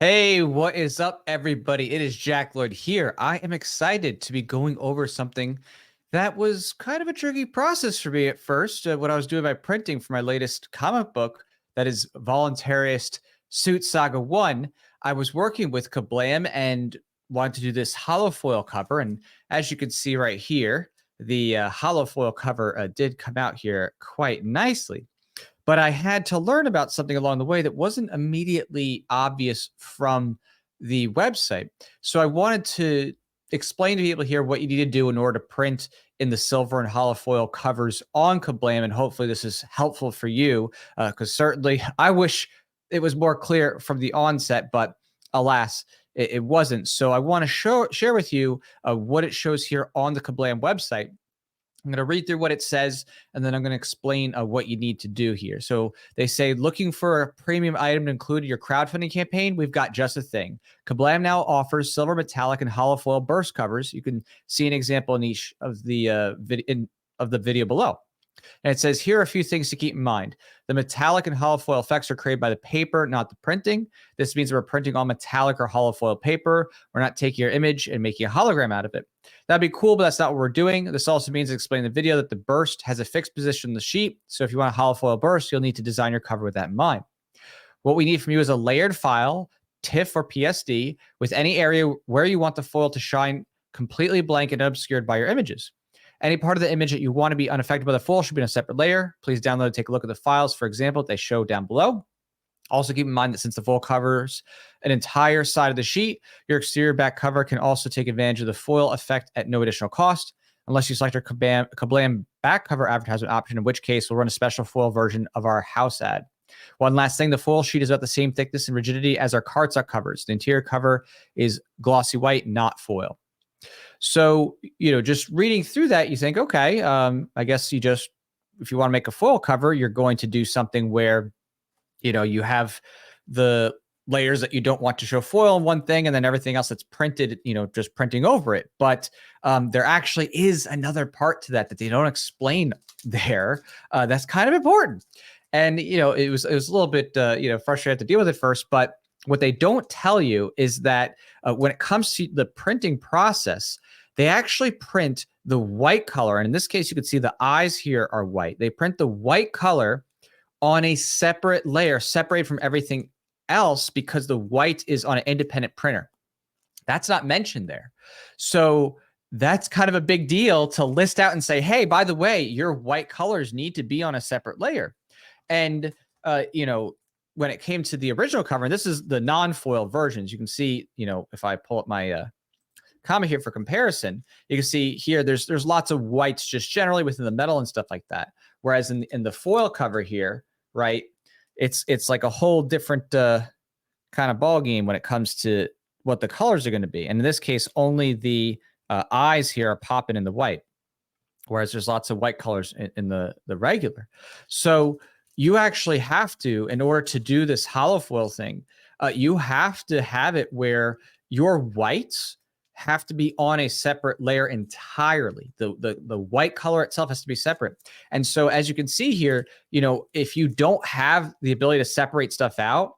Hey, what is up, everybody? It is Jack Lloyd here. I am excited to be going over something that was kind of a tricky process for me at first. When I was doing my printing for my latest comic book, that is Voluntarist Suit Saga 1, I was working with Ka-Blam and wanted to do this holofoil cover. And as you can see right here, the holofoil cover did come out here quite nicely. But I had to learn about something along the way that wasn't immediately obvious from the website. So I wanted to explain to people here what you need to do in order to print in the silver and holofoil covers on Ka-Blam, and hopefully this is helpful for you, because certainly I wish it was more clear from the onset, but alas, it wasn't. So I want to share with you what it shows here on the Ka-Blam website. I'm going to read through what it says, and then I'm going to explain what you need to do here. So they say, looking for a premium item to include in your crowdfunding campaign? We've got just a thing. Ka-Blam now offers silver, metallic, and holofoil burst covers. You can see an example in each of the video below. And it says, here are a few things to keep in mind. The metallic and holofoil effects are created by the paper, not the printing. This means we're printing on metallic or holofoil paper. We're not taking your image and making a hologram out of it. That'd be cool, but that's not what we're doing. This also means, explain in the video, that the burst has a fixed position on the sheet. So if you want a holofoil burst, you'll need to design your cover with that in mind. What we need from you is a layered file, TIFF or PSD, with any area where you want the foil to shine completely blank and obscured by your images. Any part of the image that you want to be unaffected by the foil should be in a separate layer. Please download and take a look at the files, for example, that they show down below. Also keep in mind that since the foil covers an entire side of the sheet, your exterior back cover can also take advantage of the foil effect at no additional cost, unless you select our Ka-Blam back cover advertisement option, in which case we'll run a special foil version of our house ad. One last thing, the foil sheet is about the same thickness and rigidity as our cardstock covers. The interior cover is glossy white, not foil. So, just reading through that, you think, okay, I guess if you want to make a foil cover, you're going to do something where, you have the layers that you don't want to show foil in one thing, and then everything else that's printed, just printing over it. But there actually is another part to that they don't explain there. That's kind of important. And, it was a little bit, frustrating to deal with at first, but what they don't tell you is that when it comes to the printing process, they actually print the white color. And in this case, you can see the eyes here are white. They print the white color on a separate layer, separated from everything else, because the white is on an independent printer. That's not mentioned there. So that's kind of a big deal to list out and say, hey, by the way, your white colors need to be on a separate layer. And, when it came to the original cover, and this is the non-foil versions, you can see, if I pull up my comic here for comparison, you can see here there's lots of whites just generally within the metal and stuff like that. Whereas in the foil cover here, right, it's like a whole different kind of ball game when it comes to what the colors are going to be. And in this case, only the eyes here are popping in the white, whereas there's lots of white colors in the regular. So you actually have to, in order to do this holofoil thing, you have to have it where your whites have to be on a separate layer entirely. The white color itself has to be separate. And so as you can see here, if you don't have the ability to separate stuff out,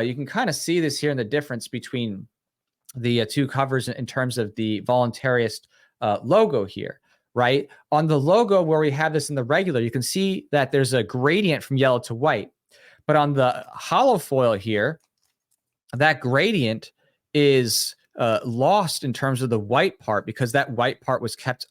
you can kind of see this here in the difference between the two covers in terms of the Voluntarist logo here. Right? On the logo where we have this in the regular, you can see that there's a gradient from yellow to white. But on the holofoil here, that gradient is lost in terms of the white part, because that white part was kept,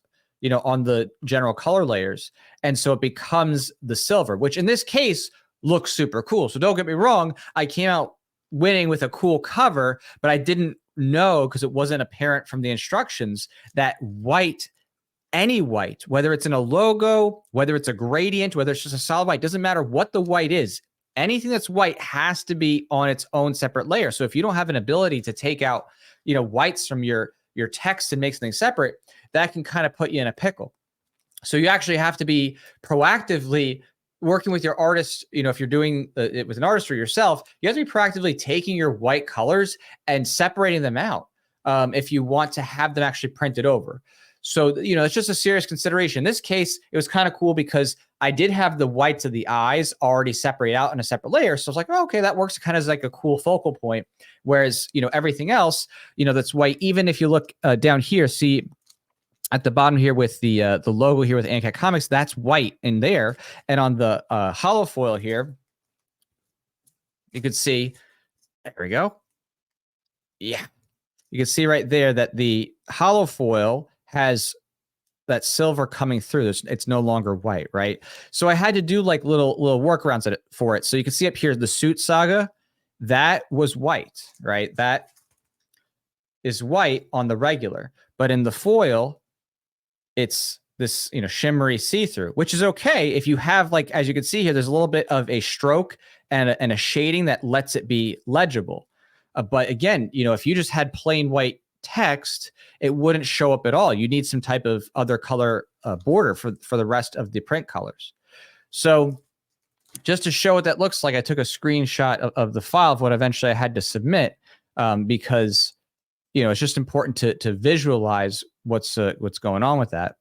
on the general color layers. And so it becomes the silver, which in this case looks super cool. So don't get me wrong, I came out winning with a cool cover, but I didn't know, because it wasn't apparent from the instructions, that any white, whether it's in a logo, whether it's a gradient, whether it's just a solid white, doesn't matter what the white is. Anything that's white has to be on its own separate layer. So if you don't have an ability to take out, whites from your text and make something separate, that can kind of put you in a pickle. So you actually have to be proactively working with your artist. If you're doing it with an artist or yourself, you have to be proactively taking your white colors and separating them out if you want to have them actually printed over. So, it's just a serious consideration. In this case, it was kind of cool because I did have the whites of the eyes already separate out in a separate layer. So I was like, oh, okay, that works kind of as like a cool focal point. Whereas, everything else, that's white. Even if you look down here, see at the bottom here with the logo here with Ancat Comics, that's white in there. And on the holofoil here, you could see, there we go. Yeah. You can see right there that the holofoil has that silver coming through. It's no longer white, right? So I had to do like little workarounds for it. So you can see up here, the Suit Saga, that was white, right? That is white on the regular. But in the foil, it's this, shimmery see-through, which is okay if you have, like, as you can see here, there's a little bit of a stroke and a shading that lets it be legible. But again, if you just had plain white text, it wouldn't show up at all. You need some type of other color border for the rest of the print colors. So just to show what that looks like, I took a screenshot of the file of what eventually I had to submit because, it's just important to visualize what's going on with that.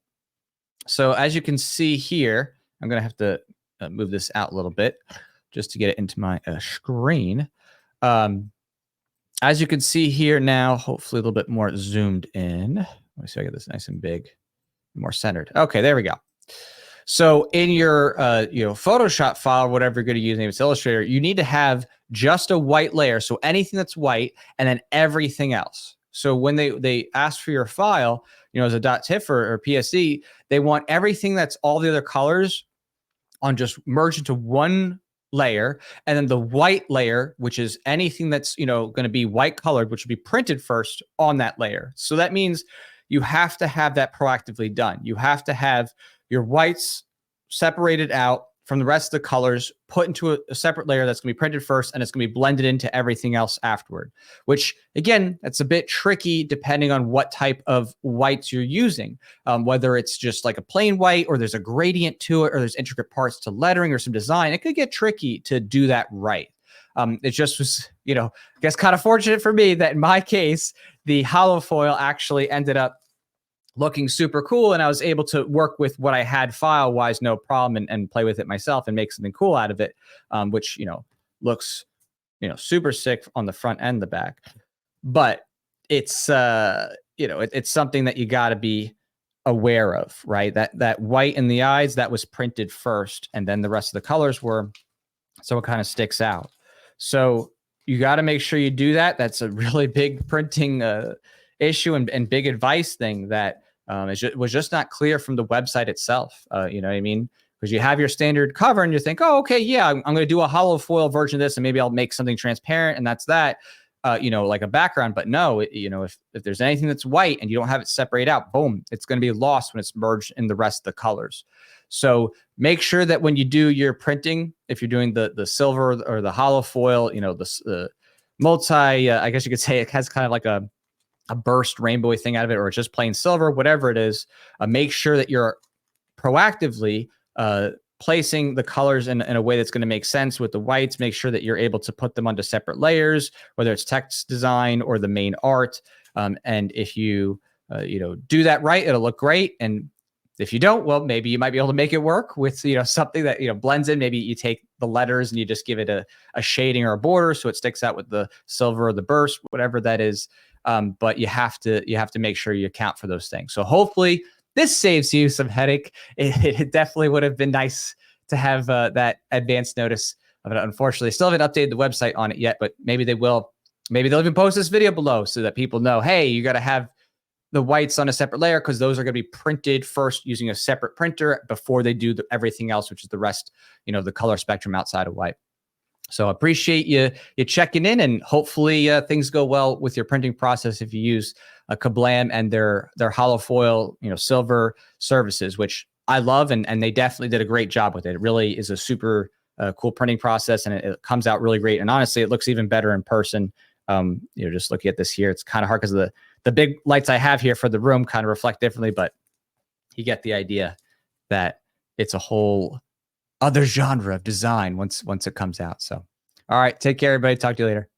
So as you can see here, I'm going to have to move this out a little bit just to get it into my screen. As you can see here now, hopefully a little bit more zoomed in. Let me see if I get this nice and big, more centered. Okay, there we go. So in your Photoshop file, whatever you're going to use, maybe it's Illustrator, you need to have just a white layer. So anything that's white and then everything else. So when they ask for your file, as a .tiff or PSD, they want everything that's all the other colors on just merged into one layer, and then the white layer, which is anything that's going to be white colored, which will be printed first on that layer. So that means you have to have that proactively done. You have to have your whites separated out from the rest of the colors, put into a separate layer that's going to be printed first, and it's going to be blended into everything else afterward, which, again, that's a bit tricky depending on what type of whites you're using, whether it's just like a plain white or there's a gradient to it or there's intricate parts to lettering or some design. It could get tricky to do that right. It just was, I guess kind of fortunate for me that in my case, the holofoil actually ended up looking super cool, and I was able to work with what I had file-wise, no problem, and play with it myself and make something cool out of it, which, looks, super sick on the front and the back. But it's, it's something that you got to be aware of, right? That white in the eyes, that was printed first, and then the rest of the colors were, so it kind of sticks out. So you got to make sure you do that. That's a really big printing issue and big advice thing that was just not clear from the website itself. You know what I mean? Because you have your standard cover and you think, oh, okay, yeah, I'm going to do a holofoil version of this and maybe I'll make something transparent and that's that, like a background. But no, if there's anything that's white and you don't have it separate out, boom, it's going to be lost when it's merged in the rest of the colors. So make sure that when you do your printing, if you're doing the silver or the holofoil, the multi, I guess you could say it has kind of like a burst rainbowy thing out of it, or it's just plain silver, whatever it is, make sure that you're proactively placing the colors in a way that's going to make sense with the whites. Make sure that you're able to put them onto separate layers, whether it's text design or the main art. And if you, do that right, it'll look great. And if you don't, well, maybe you might be able to make it work with, something that, blends in. Maybe you take the letters and you just give it a shading or a border so it sticks out with the silver or the burst, whatever that is. But you have to make sure you account for those things. So hopefully this saves you some headache. It definitely would have been nice to have that advance notice of it. Unfortunately, I still haven't updated the website on it yet, but maybe they will. Maybe they'll even post this video below so that people know, hey, you got to have the whites on a separate layer because those are going to be printed first using a separate printer before they do everything else, which is the rest, the color spectrum outside of white. So appreciate you checking in, and hopefully things go well with your printing process if you use Ka-Blam and their holofoil, silver services, which I love, and they definitely did a great job with it. It really is a super cool printing process, and it comes out really great. And honestly, it looks even better in person. Just looking at this here, it's kind of hard because the big lights I have here for the room kind of reflect differently, but you get the idea that it's a whole other genre of design once it comes out. So, all right, take care, everybody. Talk to you later.